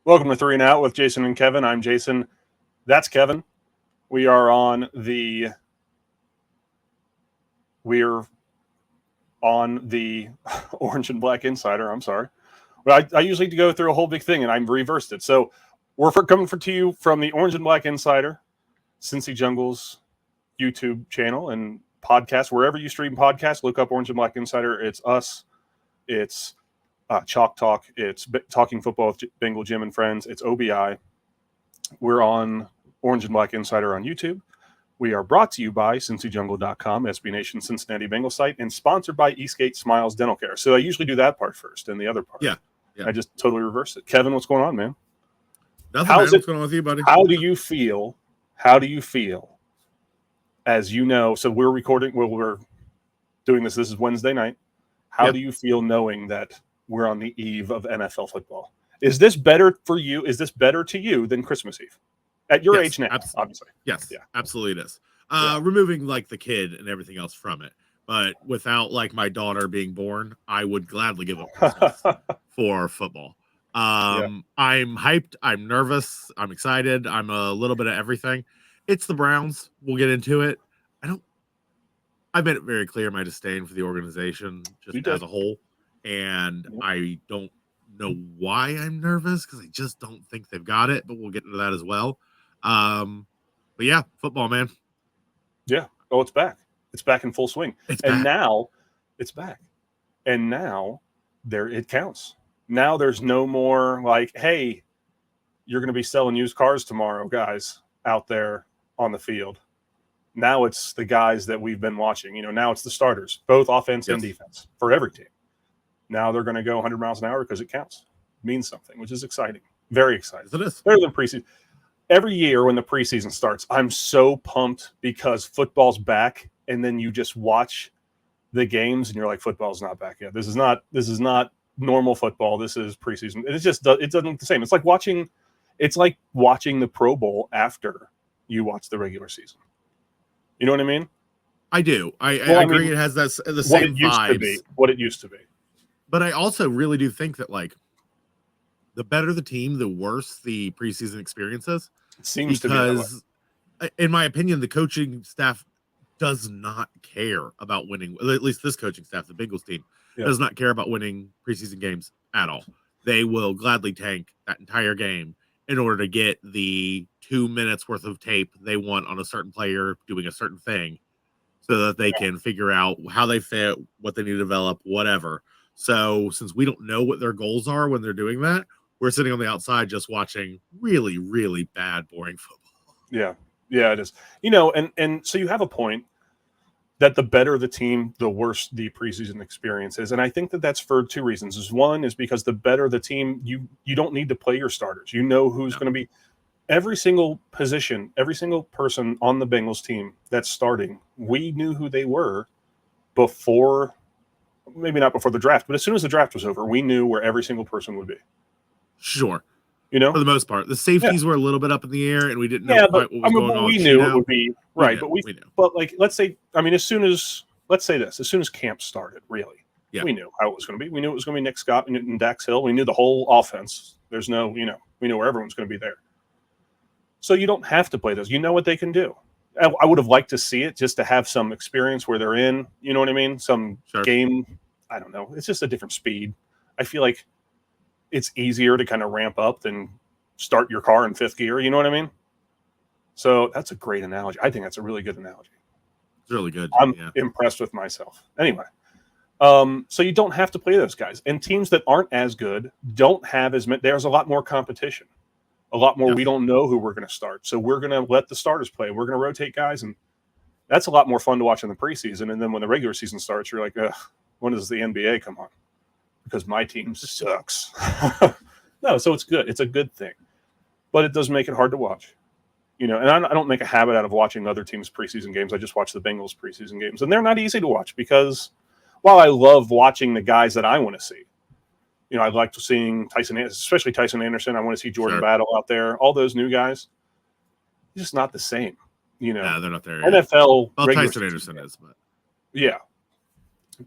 Welcome to Three and Out with Jason and Kevin. I'm Jason. That's Kevin. We are on the we're on the Orange and Black Insider. I'm sorry. Well, I usually go through a whole big thing and I've reversed it. So we're coming to you from the Orange and Black Insider, Cincy Jungle's YouTube channel and podcast. Wherever you stream podcasts, look up Orange and Black Insider. It's us. It's Chalk Talk. It's Talking Football with Bengal Jim and Friends. It's OBI. We're on Orange and Black Insider on YouTube. We are brought to you by CincyJungle.com, SB Nation Cincinnati Bengals site, and sponsored by Eastgate Smiles Dental Care. So I usually do that part first, and the other part, yeah. I just totally reversed it. Kevin, what's going on, man? Nothing, man. What's going on with you, buddy? How do you feel? As you know, so we're recording. Well, we're doing this. This is Wednesday night. How do you feel knowing that we're on the eve of NFL football? Is this better for you? Is this better to you than Christmas Eve? At your age now, obviously. Yes, absolutely it is. Removing like the kid and everything else from it. But without like my daughter being born, I would gladly give up Christmas for football. I'm hyped. I'm nervous. I'm excited. I'm a little bit of everything. It's the Browns. We'll get into it. I've made it very clear my disdain for the organization just as a whole. And I don't know why I'm nervous because I just don't think they've got it, but we'll get into that as well. But yeah, football, man. Yeah. Oh, it's back. It's back in full swing. Now it's back. And now it counts. Now there's no more like, hey, you're going to be selling used cars tomorrow, guys, out there on the field. Now it's the guys that we've been watching. Now it's the starters, both offense and defense for every team. Now they're going to go 100 miles an hour because it counts. It means something, which is exciting. Very exciting. It is. Better than preseason. Every year when the preseason starts, I'm so pumped because football's back, and then you just watch the games and you're like, football's not back yet. This is not normal football. This is preseason. It doesn't look the same. It's like watching the Pro Bowl after you watch the regular season. You know what I mean? I do. I agree. It has the same vibes. What it used to be. But I also really do think that like the better the team, the worse the preseason experience is. It seems to be that way. In my opinion, the coaching staff does not care about winning. At least this coaching staff, the Bengals team, does not care about winning preseason games at all. They will gladly tank that entire game in order to get the 2 minutes worth of tape they want on a certain player doing a certain thing so that they can figure out how they fit, what they need to develop, whatever. So since we don't know what their goals are when they're doing that, we're sitting on the outside just watching really, really bad, boring football. Yeah, it is. And so you have a point that the better the team, the worse the preseason experience is. And I think that that's for two reasons. One is because the better the team, you don't need to play your starters. You know who's going to be every single position, every single person on the Bengals team that's starting. We knew who they were before. Maybe not before the draft, but as soon as the draft was over, we knew where every single person would be. Sure. For the most part. The safeties were a little bit up in the air, and we didn't know quite what was going on. We knew it would be, right. We knew. But like, let's say, let's say this, as soon as camp started, really, we knew how it was going to be. We knew it was going to be Nick Scott and Dax Hill. We knew the whole offense. There's no, we know where everyone's going to be there. So you don't have to play those. You know what they can do. I would have liked to see it just to have some experience where they're in, you know what I mean? Some game, I don't know. It's just a different speed. I feel like it's easier to kind of ramp up than start your car in fifth gear. You know what I mean? So that's a great analogy. I think that's a really good analogy. It's really good. I'm impressed with myself. Anyway, so you don't have to play those guys. And teams that aren't as good don't have as many. There's a lot more competition. A lot more. We don't know who we're going to start. So we're going to let the starters play. We're going to rotate guys. And that's a lot more fun to watch in the preseason. And then when the regular season starts, you're like, when does the NBA come on? Because my team sucks. No, so it's good. It's a good thing. But it does make it hard to watch. And I don't make a habit out of watching other teams' preseason games. I just watch the Bengals' preseason games. And they're not easy to watch because while I love watching the guys that I want to see, I like seeing especially Tyson Anderson. I want to see Jordan Battle out there. All those new guys, it's just not the same. Yeah, they're not there. NFL. Well, Tyson Anderson is, but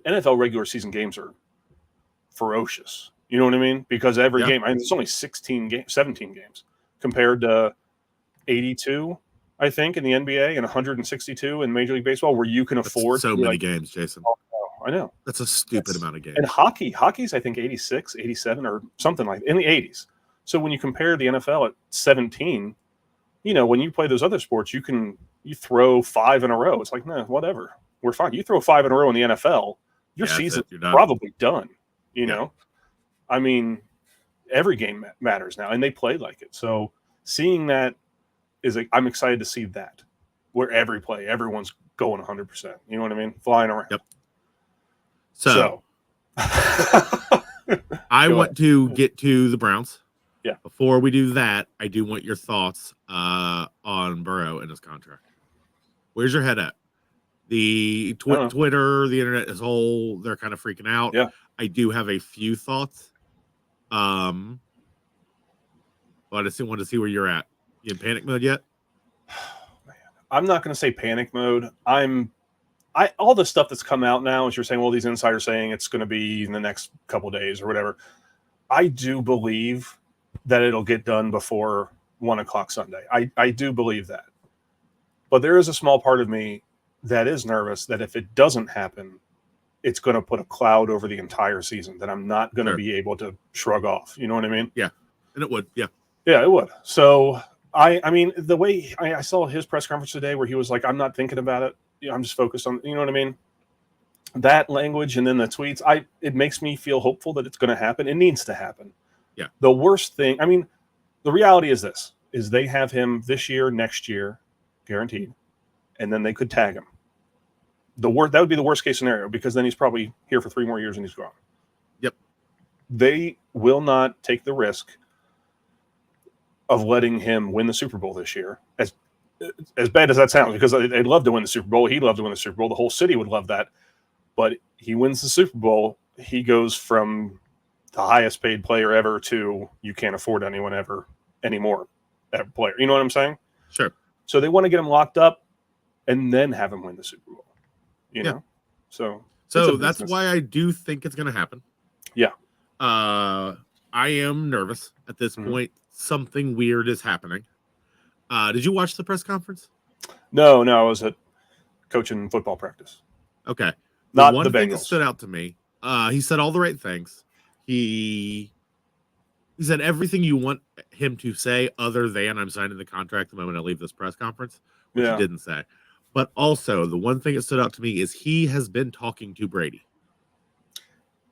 NFL regular season games are ferocious. You know what I mean? Because every Yeah. game, it's only 17 games compared to 82, I think, in the NBA and 162 in Major League Baseball, where you can afford so many games, Jason. Oh, I know. That's a stupid amount of games. And hockey's I think 86, 87 or something like in the 80s. So when you compare the NFL at 17, when you play those other sports, you throw 5 in a row. It's like, nah, whatever. We're fine. You throw 5 in a row in the NFL, your season's probably done. You know? I mean, every game matters now, and they play like it. So seeing that I'm excited to see that, where everyone's going 100%. You know what I mean? Flying around. Yep. So I want to get to the Browns. Yeah. Before we do that, I do want your thoughts on Burrow and his contract. Where's your head at? The Twitter, the internet as a whole, they're kind of freaking out. Yeah. I do have a few thoughts. But I just want to see where you're at. You in panic mode yet? I'm not going to say panic mode. All the stuff that's come out now is you're saying, well, these insiders saying it's going to be in the next couple days or whatever. I do believe that it'll get done before 1:00 Sunday. I do believe that. But there is a small part of me that is nervous that if it doesn't happen, it's going to put a cloud over the entire season that I'm not going to be able to shrug off. You know what I mean? Yeah. And it would. Yeah. Yeah, it would. So I mean, the way I saw his press conference today where he was like, I'm not thinking about it. I'm just focused on, you know what I mean? That language and then the tweets, it makes me feel hopeful that it's going to happen. It needs to happen. Yeah. The worst thing, I mean, the reality is they have him this year, next year, guaranteed, and then they could tag him. That would be the worst case scenario because then he's probably here for 3 more years and he's gone. Yep. They will not take the risk of letting him win the Super Bowl this year. As bad as that sounds, because they'd love to win the Super Bowl. He'd love to win the Super Bowl. The whole city would love that. But he wins the Super Bowl, he goes from the highest paid player ever to you can't afford anyone ever anymore that player. You know what I'm saying? Sure. So they want to get him locked up and then have him win the Super Bowl. You know? So that's why I do think it's going to happen. Yeah. I am nervous at this point. Something weird is happening. Did you watch the press conference? No, I was at coaching football practice. Okay. Not one the thing Bengals. that stood out to me, he said all the right things. He said everything you want him to say other than I'm signing the contract the moment I leave this press conference, which he didn't say. But also, the one thing that stood out to me is he has been talking to Brady,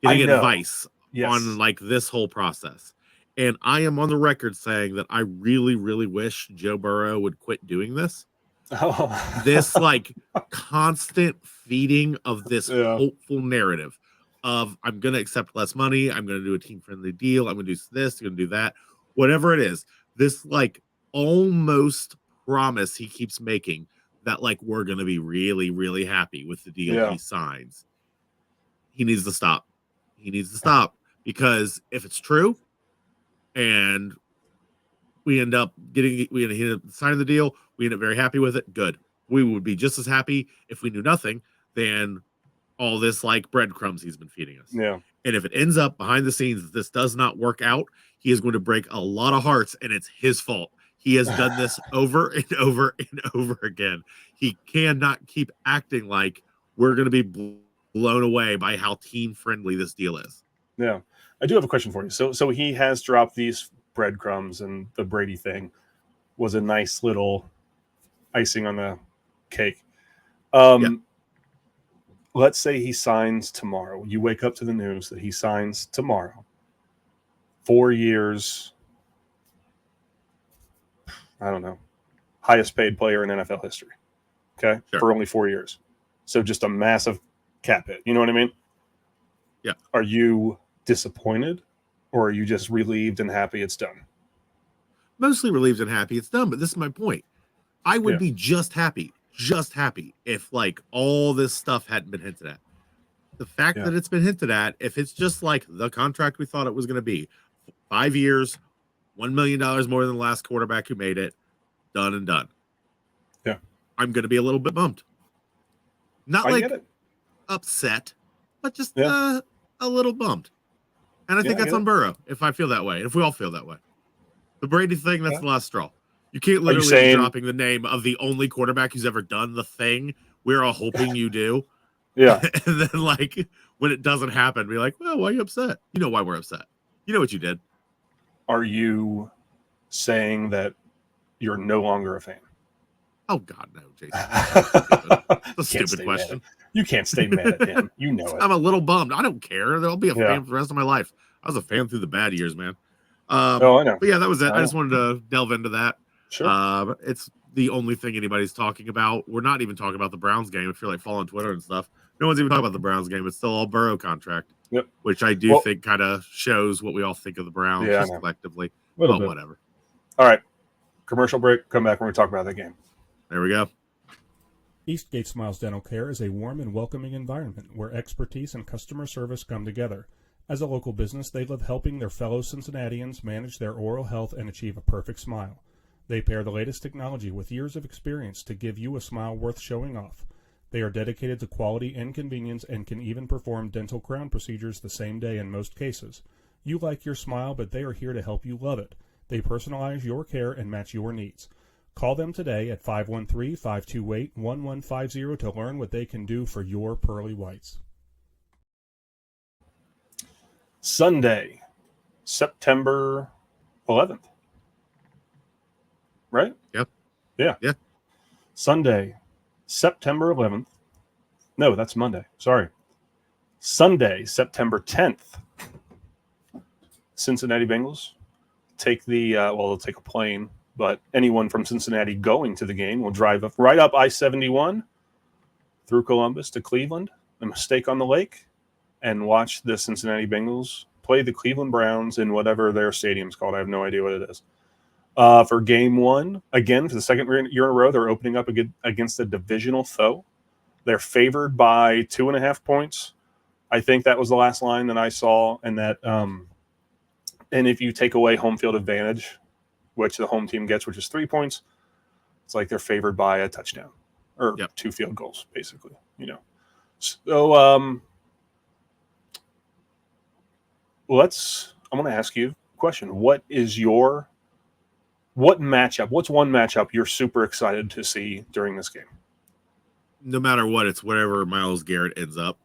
getting advice on like this whole process. And I am on the record saying that I really, really wish Joe Burrow would quit doing this. Oh. This like constant feeding of this hopeful narrative of I'm going to accept less money. I'm going to do a team friendly deal. I'm going to do this, I'm going to do that, whatever it is. This like almost promise he keeps making that like we're going to be really, really happy with the deal he signs. He needs to stop. He needs to stop because if it's true and we end up signing the deal, we end up very happy with it. Good. We would be just as happy if we knew nothing than all this like breadcrumbs he's been feeding us. Yeah. And if it ends up behind the scenes that this does not work out, he is going to break a lot of hearts, and it's his fault. He has done this over and over and over again. He cannot keep acting like we're going to be blown away by how team friendly this deal is. Yeah. I do have a question for you. So he has dropped these breadcrumbs, and the Brady thing was a nice little icing on the cake. Let's say he signs tomorrow. You wake up to the news that he signs tomorrow. 4 years. I don't know. Highest paid player in NFL history. Okay. Sure. For only 4 years. So just a massive cap hit. You know what I mean? Yeah. Are you disappointed, or are you just relieved and happy it's done? Mostly relieved and happy it's done, but this is my point. I would be just happy if like all this stuff hadn't been hinted at. The fact that it's been hinted at, if it's just like the contract we thought it was going to be, 5 years, $1 million more than the last quarterback who made it, done and done. Yeah. I'm going to be a little bit bummed. Not like upset, but just a little bummed. And I think that's on Burrow, if I feel that way, if we all feel that way. The Brady thing, that's the last straw. You can't literally be dropping the name of the only quarterback who's ever done the thing we're all hoping you do. Yeah. And then, like, when it doesn't happen, be like, well, why are you upset? You know why we're upset. You know what you did. Are you saying that you're no longer a fan? Oh, God, no, Jason. That's a stupid question. You can't stay mad at him. You know it. I'm a little bummed. I don't care. I'll be a fan for the rest of my life. I was a fan through the bad years, man. I know. But yeah, that was it. I just wanted to delve into that. Sure. It's the only thing anybody's talking about. We're not even talking about the Browns game. If you're like following Twitter and stuff, no one's even talking about the Browns game. It's still all Burrow contract. Yep. Which I do think kind of shows what we all think of the Browns just collectively. But whatever. All right. Commercial break. Come back when we talk about that game. There we go. Eastgate Smiles Dental Care is a warm and welcoming environment where expertise and customer service come together. As a local business, they love helping their fellow Cincinnatians manage their oral health and achieve a perfect smile. They pair the latest technology with years of experience to give you a smile worth showing off. They are dedicated to quality and convenience and can even perform dental crown procedures the same day in most cases. You like your smile, but they are here to help you love it. They personalize your care and match your needs. Call them today at 513-528-1150 to learn what they can do for your pearly whites. Sunday, September 11th. Right? Yep. Yeah. Sunday, September 11th. No, that's Monday. Sorry. Sunday, September 10th. Cincinnati Bengals take they'll take a plane, but anyone from Cincinnati going to the game will drive right up I-71 through Columbus to Cleveland, a mistake on the lake, and watch the Cincinnati Bengals play the Cleveland Browns in whatever their stadium's called. I have no idea what it is. For game one, again, for the second year in a row, they're opening up against a divisional foe. They're favored by 2.5 points. I think that was the last line that I saw, and that and if you take away home field advantage, which the home team gets, which is 3 points, it's like they're favored by a touchdown or 2 field goals, basically. So I'm going to ask you a question. What's one matchup you're super excited to see during this game? No matter what, it's wherever Myles Garrett ends up.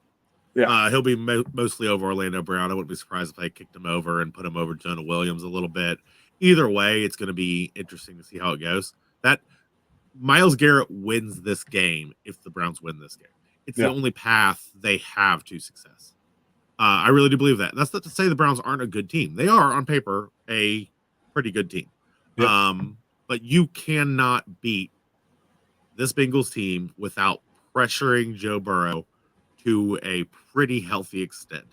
Yeah, he'll be mostly over Orlando Brown. I wouldn't be surprised if they kicked him over and put him over Jonah Williams a little bit. Either way, it's going to be interesting to see how it goes. That Myles Garrett wins this game if the Browns win this game. It's the only path they have to success. I really do believe that. That's not to say the Browns aren't a good team. They are, on paper, a pretty good team. Yep. But you cannot beat this Bengals team without pressuring Joe Burrow to a pretty healthy extent,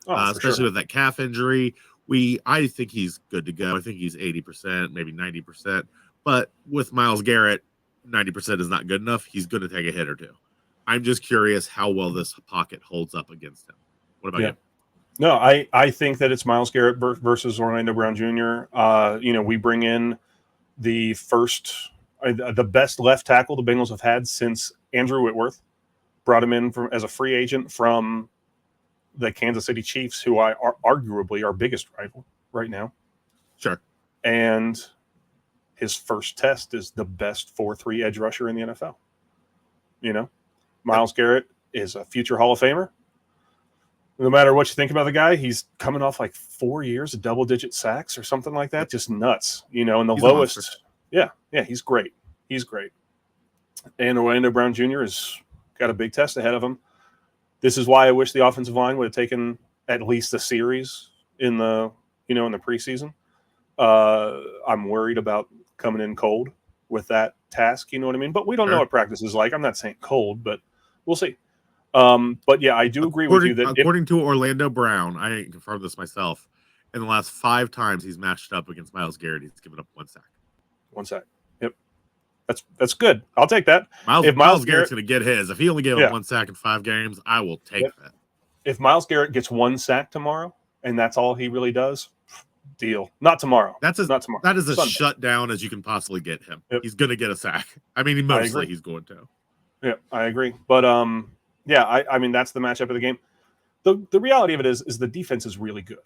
especially with that calf injury. I think he's good to go. I think he's 80%, maybe 90%. But with Myles Garrett, 90% is not good enough. He's going to take a hit or two. I'm just curious how well this pocket holds up against him. What about you? No, I think that it's Myles Garrett versus Orlando Brown Jr. We bring in the best left tackle the Bengals have had since Andrew Whitworth. Brought him in as a free agent from the Kansas City Chiefs, who are arguably our biggest rival right now. Sure. And his first test is the best 4-3 edge rusher in the NFL. Myles Garrett is a future Hall of Famer. No matter what you think about the guy, he's coming off like 4 years of double-digit sacks or something like that. Just nuts, and the he's lowest. Yeah, he's great. He's great. And Orlando Brown Jr. has got a big test ahead of him. This is why I wish the offensive line would have taken at least a series in the preseason. I'm worried about coming in cold with that task. You know what I mean? But we don't know what practice is like. I'm not saying cold, but we'll see. But yeah, I do agree with you that according to Orlando Brown, I didn't confirm this myself. In the last 5 times he's matched up against Myles Garrett, he's given up 1 sack. 1 sack. Yep. That's good. I'll take that. If Myles Garrett's going to get his, if he only gave up 1 sack in 5 games, I will take that. If Myles Garrett gets 1 sack tomorrow and that's all he really does, deal. Not tomorrow. Not tomorrow. That is as Sunday. Shutdown as you can possibly get him. Yep. He's going to get a sack. I mean, mostly he's going to. Yeah, I agree. But I mean that's the matchup of the game. The reality of it is the defense is really good.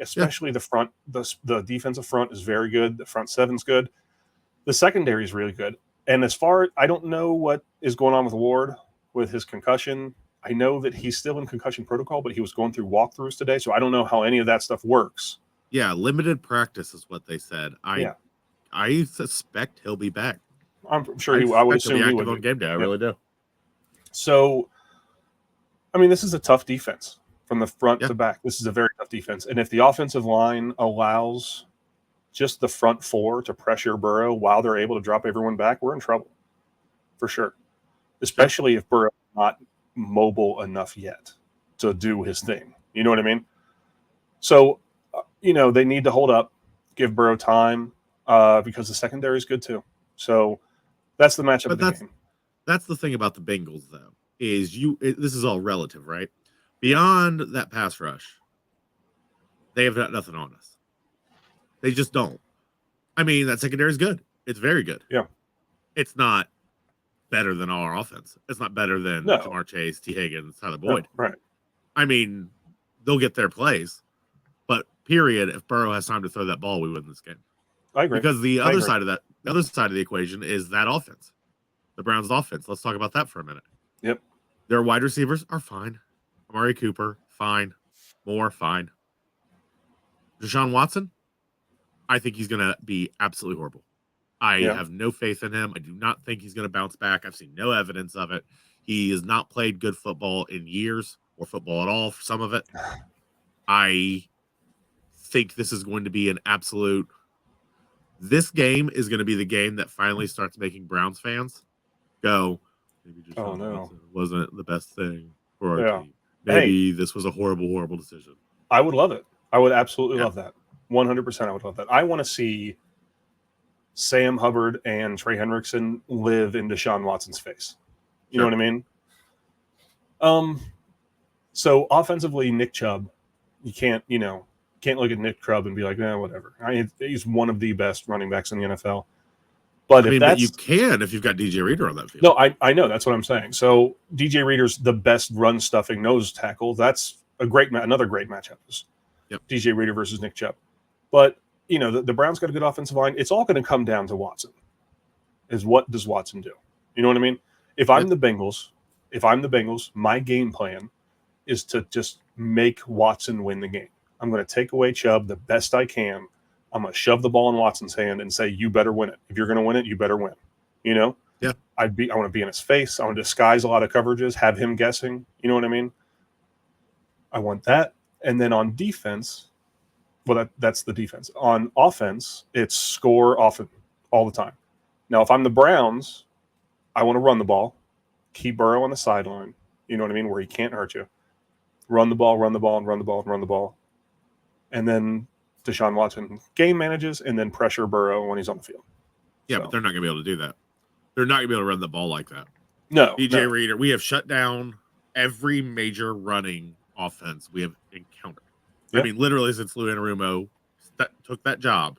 Especially the front. The defensive front is very good. The front seven's good. The secondary is really good. And as far, I don't know what is going on with Ward with his concussion. I know that he's still in concussion protocol, but he was going through walkthroughs today, so I don't know how any of that stuff works. Yeah, limited practice is what they said. I suspect he'll be back. I'm sure I would assume he would on game day. I really do. So, I mean, this is a tough defense from the front to back. This is a very tough defense. And if the offensive line allows just the front four to pressure Burrow while they're able to drop everyone back, we're in trouble for sure, especially if Burrow is not mobile enough yet to do his thing. You know what I mean? So, they need to hold up, give Burrow time because the secondary is good too. So that's the matchup of the game. That's the thing about the Bengals, though, is this is all relative, right? Beyond that pass rush, they have got nothing on us. They just don't. I mean, that secondary is good. It's very good. Yeah. It's not better than our offense. It's not better than Jamar Chase, T. Higgins, Tyler Boyd. No, right. I mean, they'll get their plays, but period, if Burrow has time to throw that ball, we win this game. I agree. Because the other side of the equation is that offense. The Browns' offense. Let's talk about that for a minute. Yep. Their wide receivers are fine. Amari Cooper, fine. Moore, fine. Deshaun Watson, I think he's going to be absolutely horrible. I have no faith in him. I do not think he's going to bounce back. I've seen no evidence of it. He has not played good football in years, or football at all for some of it. I think this is going to be an absolute... This game is going to be the game that finally starts making Browns fans go, maybe Deshaun Watson wasn't the best thing for our team. Maybe this was a horrible, horrible decision. I would love it. I would absolutely love that. 100% I would love that. I want to see Sam Hubbard and Trey Hendrickson live in Deshaun Watson's face. You know what I mean? So offensively, Nick Chubb, you can't look at Nick Chubb and be like, whatever. He's one of the best running backs in the NFL. But but you can if you've got DJ Reader on that field. No, I know. That's what I'm saying. So DJ Reader's the best run-stuffing nose tackle. That's another great matchup. DJ Reader versus Nick Chubb. But, the Browns got a good offensive line. It's all going to come down to Watson. Is what does Watson do? You know what I mean? If I'm the Bengals, my game plan is to just make Watson win the game. I'm going to take away Chubb the best I can. I'm going to shove the ball in Watson's hand and say, you better win it. If you're going to win it, you better win. Yeah. I want to be in his face. I want to disguise a lot of coverages, have him guessing. You know what I mean? I want that. And then on defense, that's the defense. On offense, it's score often all the time. Now, if I'm the Browns, I want to run the ball, keep Burrow on the sideline. You know what I mean? Where he can't hurt you. Run the ball, and run the ball. And then Deshaun Watson game manages and then pressure Burrow when he's on the field. Yeah, but they're not going to be able to do that. They're not going to be able to run the ball like that. No. DJ Reader, we have shut down every major running offense we have encountered. Yeah. I mean, literally since Lou Anarumo took that job,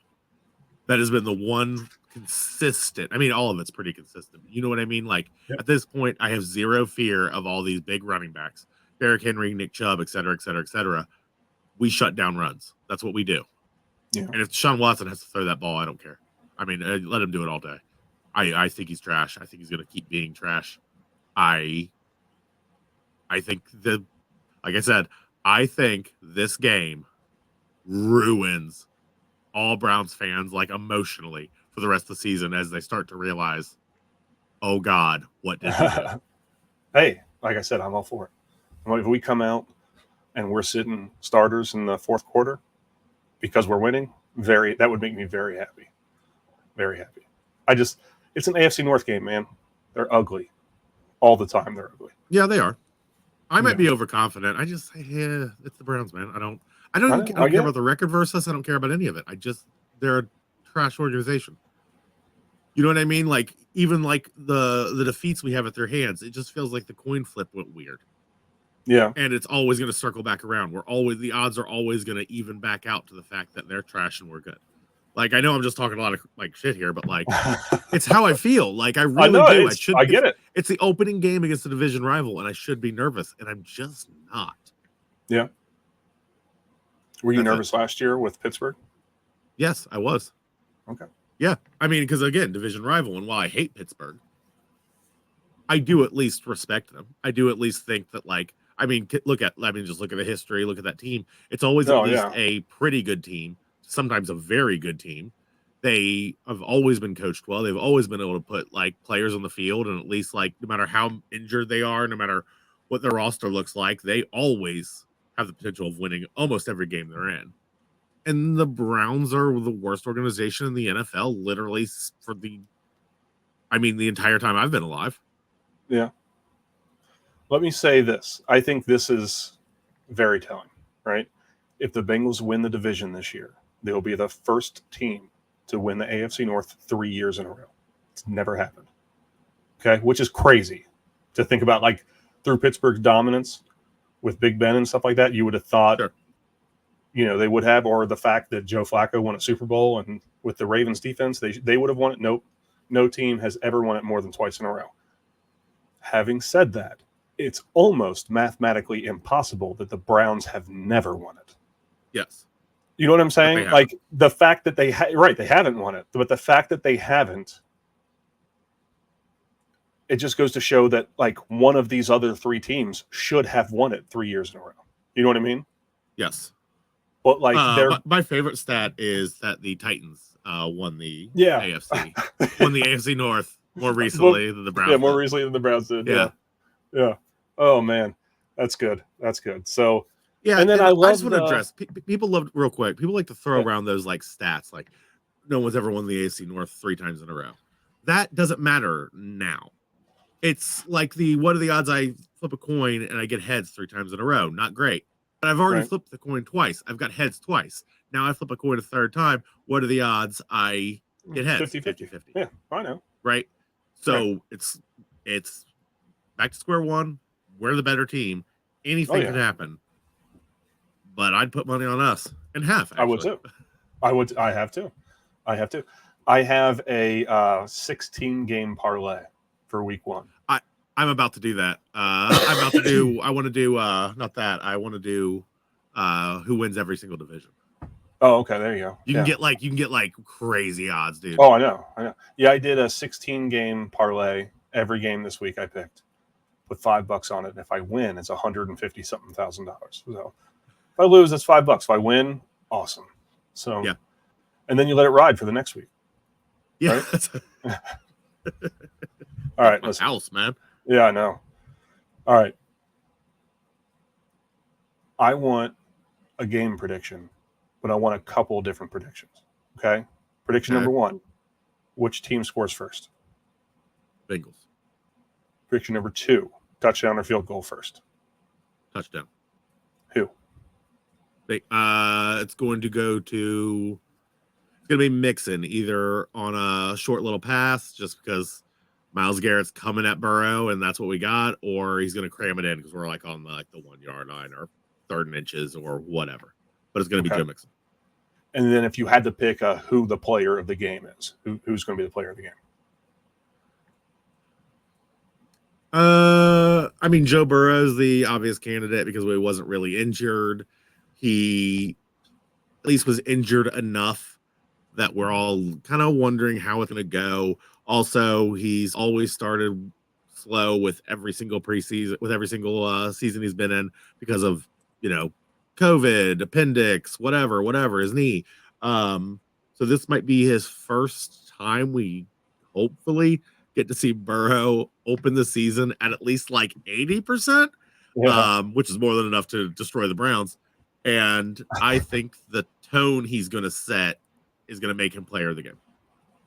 that has been the one consistent. I mean, all of it's pretty consistent. You know what I mean? Like, at this point, I have zero fear of all these big running backs. Derrick Henry, Nick Chubb, et cetera, et cetera, et cetera. We shut down runs. That's what we do. Yeah. And if Deshaun Watson has to throw that ball, I don't care. I mean, let him do it all day. I think he's trash. I think he's going to keep being trash. I think like I said, I think this game ruins all Browns fans, like, emotionally for the rest of the season as they start to realize, oh God, what did we do? Hey, like I said, I'm all for it. If we come out and we're sitting starters in the fourth quarter because we're winning, that would make me very happy. Very happy. It's an AFC North game, man. They're ugly. All the time they're ugly. Yeah, they are. I might be overconfident. I just say, it's the Browns, man. I don't care about the record versus. I don't care about any of it. They're a trash organization. You know what I mean? Like, even like the defeats we have at their hands, it just feels like the coin flip went weird. Yeah. And it's always going to circle back around. The odds are always going to even back out to the fact that they're trash and we're good. Like, I know I'm just talking a lot of like shit here, but like, it's how I feel. Like, I really do. I get it. It's the opening game against a division rival, and I should be nervous, and I'm just not. Yeah. Were you That's it. nervous last year with Pittsburgh? Yes, I was. Okay. Yeah. I mean, because again, division rival, and while I hate Pittsburgh, I do at least respect them. I do at least think that, like, just look at the history, look at that team. It's always at least a pretty good team, sometimes a very good team. They have always been coached well. They've always been able to put like players on the field, and at least like no matter how injured they are, no matter what their roster looks like, they always have the potential of winning almost every game they're in. And the Browns are the worst organization in the NFL, literally for the entire time I've been alive. Yeah. Let me say this. I think this is very telling, right? If the Bengals win the division this year, they'll be the first team to win the AFC North 3 years in a row. It's never happened. Okay, which is crazy to think about. Like through Pittsburgh's dominance with Big Ben and stuff like that, you would have thought, Sure. They would have, or the fact that Joe Flacco won a Super Bowl and with the Ravens defense, they would have won it. Nope, no team has ever won it more than twice in a row. Having said that, it's almost mathematically impossible that the Browns have never won it. Yes. You know what I'm saying? Like the fact that they haven't won it, but the fact that they haven't, it just goes to show that like one of these other 3 teams should have won it 3 years in a row. You know what I mean? Yes. But like my favorite stat is that the Titans won the Yeah. AFC, won the AFC North more recently than the Browns. Yeah, more recently than the Browns did. Yeah. Oh man, that's good. That's good. So yeah, and then I love just want to address people love real quick. People like to throw around those like stats, like no one's ever won the AFC North 3 times in a row. That doesn't matter now. It's like what are the odds I flip a coin and I get heads 3 times in a row? Not great. But I've already flipped the coin twice. I've got heads twice. Now I flip a coin a 3rd time. What are the odds I get heads? 50-50. Yeah, I know. Right? So it's back to square one. We're the better team. Anything could happen. But I'd put money on us and half. Actually. I would too. I have to. I have a 16-game parlay for week 1. I'm about to do that. I want to do not that. I want to do who wins every single division. Oh, okay. There you go. You can get like crazy odds, dude. Oh, I know. Yeah, I did a 16-game parlay every game this week. I picked, put $5 on it, and if I win, it's $150-something thousand. So if I lose, that's $5. If I win, awesome. So yeah, and then you let it ride for the next week. Yeah. Right? All right, listen. House, man. Yeah, I know. All right. I want a game prediction, but I want a couple of different predictions. Okay? Prediction number 1. Which team scores first? Bengals. Prediction number 2. Touchdown or field goal first? Touchdown. Who? It's going to be Mixon, either on a short little pass, just because Myles Garrett's coming at Burrow, and that's what we got, or he's going to cram it in because we're like on the 1 yard line or 3rd and inches or whatever. But it's going to be Joe Mixon. And then if you had to pick who the player of the game is, who's going to be the player of the game? Joe Burrow is the obvious candidate because he wasn't really injured. He at least was injured enough that we're all kind of wondering how it's going to go. Also, he's always started slow with every single preseason, with every single season he's been in because of, COVID, appendix, whatever, his knee. So this might be his first time we hopefully get to see Burrow open the season at least like 80%, which is more than enough to destroy the Browns. And I think the tone he's going to set is going to make him player of the game.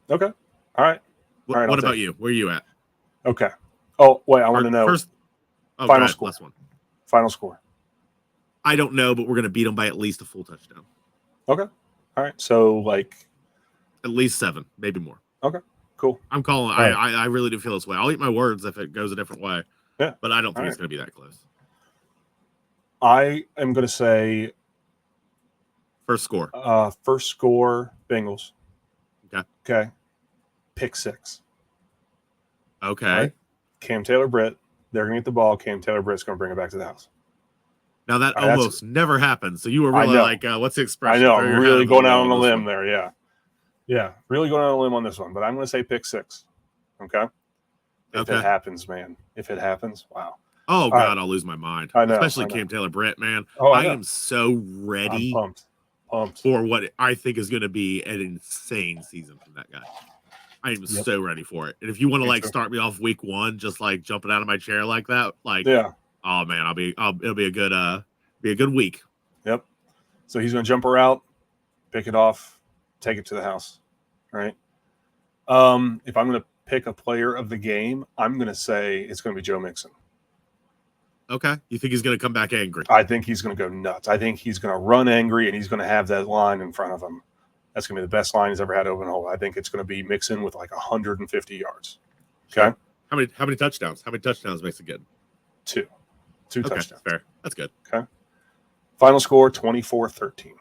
Okay. All right. What about you? Where are you at? Okay. Oh, wait, I want to know. First, final score. Last one. Final score. I don't know, but we're going to beat them by at least a full touchdown. Okay. All right. So, at least 7, maybe more. Okay. Cool. I'm calling. I really do feel this way. I'll eat my words if it goes a different way. Yeah. But I don't think it's going to be that close. I am going to say first score. First score, Bengals. Okay. Pick 6. Okay. Right? Cam Taylor-Britt. They're going to get the ball. Cam Taylor-Britt's going to bring it back to the house. Now that All right, almost never happens. So you were I really know. like, what's the I expression? know. Throw I'm your really hat going the out on a this limb one. there. Yeah. Yeah. Really going out on a limb on this one. But I'm going to say pick 6. Okay. If it Okay. happens, man. If it happens, wow. Oh, All God, right. I'll lose my mind. I know. Especially Cam Taylor-Britt, man. Oh, I I know. am so I'm ready pumped. for what I think is going to be an insane season from that guy. I am so ready for it. And if you want to like start me off week 1, just like jumping out of my chair like that, like, Yeah. oh man, it'll be a good week. Yep. So he's going to jump her out, pick it off, take it to the house. Right. If I'm going to pick a player of the game, I'm going to say it's going to be Joe Mixon. Okay. You think he's going to come back angry? I think he's going to go nuts. I think he's going to run angry, and he's going to have that line in front of him. That's going to be the best line he's ever had open hole. I think it's going to be Mixon with like 150 yards. Okay. How many touchdowns? How many touchdowns makes it good? 2 touchdowns. Fair. That's good. Okay. Final score 24-13.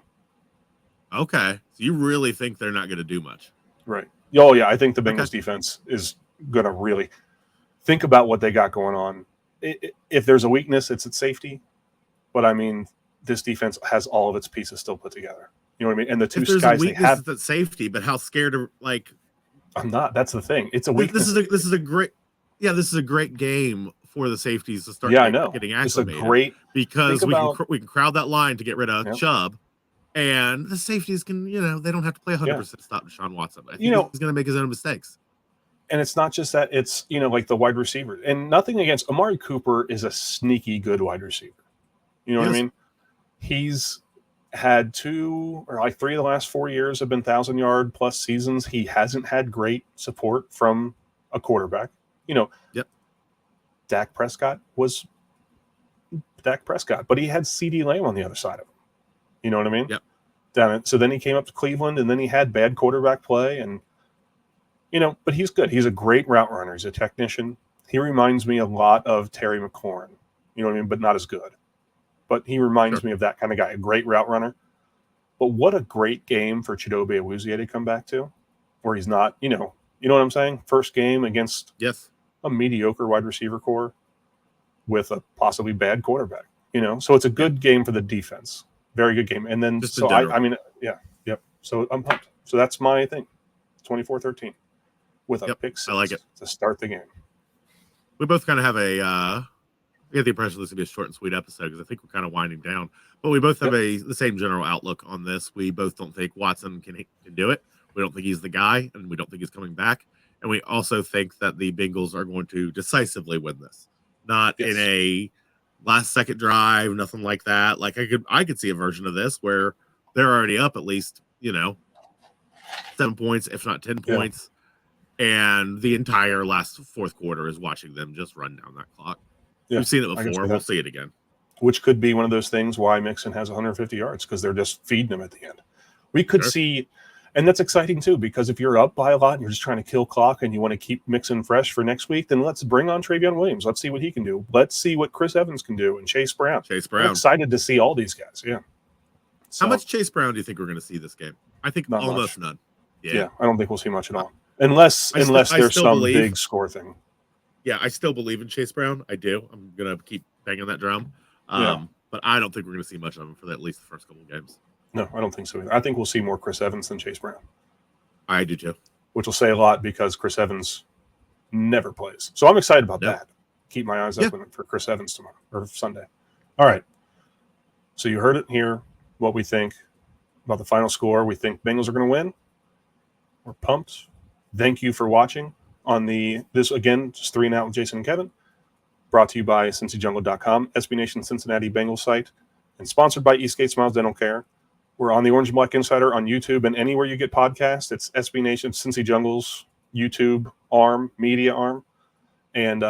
Okay. So you really think they're not going to do much? Right. Oh, yeah. I think the Bengals defense is going to really think about what they got going on. If there's a weakness, it's at safety. But, I mean, this defense has all of its pieces still put together. You know what I mean? And the two guys they have. It's at safety, but how scared are, like. I'm not. That's the thing. It's a weakness. This is a great game for the safeties to start getting acclimated. It's a great. Because we can crowd that line to get rid of Chubb. And the safeties can, they don't have to play 100% to stop Deshaun Watson. I think he's going to make his own mistakes. And it's not just that. It's, like the wide receiver. And nothing against Amari Cooper is a sneaky good wide receiver. You know what I mean? He's had 2 or like 3 of the last 4 years have been 1,000-yard plus seasons. He hasn't had great support from a quarterback. Dak Prescott was Dak Prescott, but he had CeeDee Lamb on the other side of him. You know what I mean? Yep. So then he came up to Cleveland, and then he had bad quarterback play, and but he's good. He's a great route runner. He's a technician. He reminds me a lot of Terry McLaurin. You know what I mean? But not as good. But he reminds me of that kind of guy, a great route runner. But what a great game for Chidobe Awuzie to come back to, where he's not, you know what I'm saying? First game against a mediocre wide receiver core with a possibly bad quarterback, So it's a good game for the defense. Very good game. And then, So I'm pumped. So that's my thing. 24-13 with a pick 6 I like it. To start the game. We both kind of have we have the impression this is going to be a short and sweet episode because I think we're kind of winding down. But we both have the same general outlook on this. We both don't think Watson can do it. We don't think he's the guy, and we don't think he's coming back. And we also think that the Bengals are going to decisively win this. Not in a last-second drive, nothing like that. Like I could see a version of this where they're already up at least, 7 points, if not 10 points. And the entire last fourth quarter is watching them just run down that clock. Yeah, we've seen it before. We'll see it again. Which could be one of those things why Mixon has 150 yards because they're just feeding him at the end. We could see, and that's exciting too, because if you're up by a lot and you're just trying to kill clock and you want to keep Mixon fresh for next week, then let's bring on Travion Williams. Let's see what he can do. Let's see what Chris Evans can do and Chase Brown. I'm excited to see all these guys. Yeah. So, how much Chase Brown do you think we're going to see this game? I think almost none. Yeah, I don't think we'll see much at all. Unless there's some big score thing. Yeah, I still believe in Chase Brown. I do. I'm going to keep banging that drum. But I don't think we're going to see much of him for at least the first couple of games. No, I don't think so either. I think we'll see more Chris Evans than Chase Brown. I do too. Which will say a lot because Chris Evans never plays. So I'm excited about that. Keep my eyes open for Chris Evans tomorrow or Sunday. All right. So you heard it here, what we think about the final score. We think Bengals are going to win. We're pumped. Thank you for watching on this again, just 3 and Out with Jason and Kevin, brought to you by CincyJungle.com, SB Nation Cincinnati Bengals site, and sponsored by Eastgate Smiles Dental Care. We're on the Orange and Black Insider on YouTube and anywhere you get podcasts. It's SB Nation, Cincy Jungle's YouTube arm, media arm. And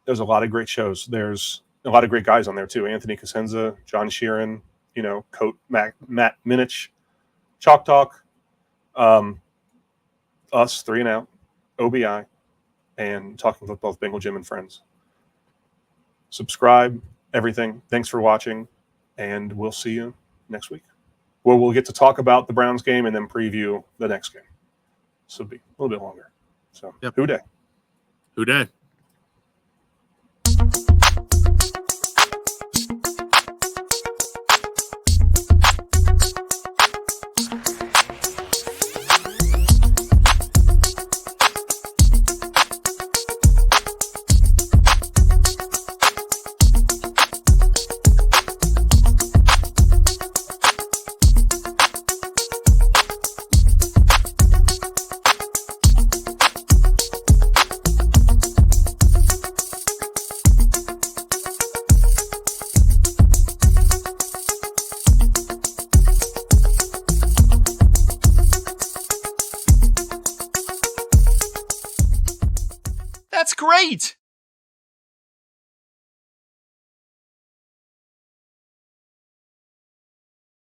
there's a lot of great shows. There's a lot of great guys on there too. Anthony Cosenza, John Sheeran, Matt Minich, Chalk Talk, us, 3 and Out, OBI, and Talking Football with Bengal Jim and Friends. Subscribe, everything. Thanks for watching, and we'll see you next week, where we'll get to talk about the Browns game and then preview the next game. So it'll be a little bit longer. So, Who day? Who day? great.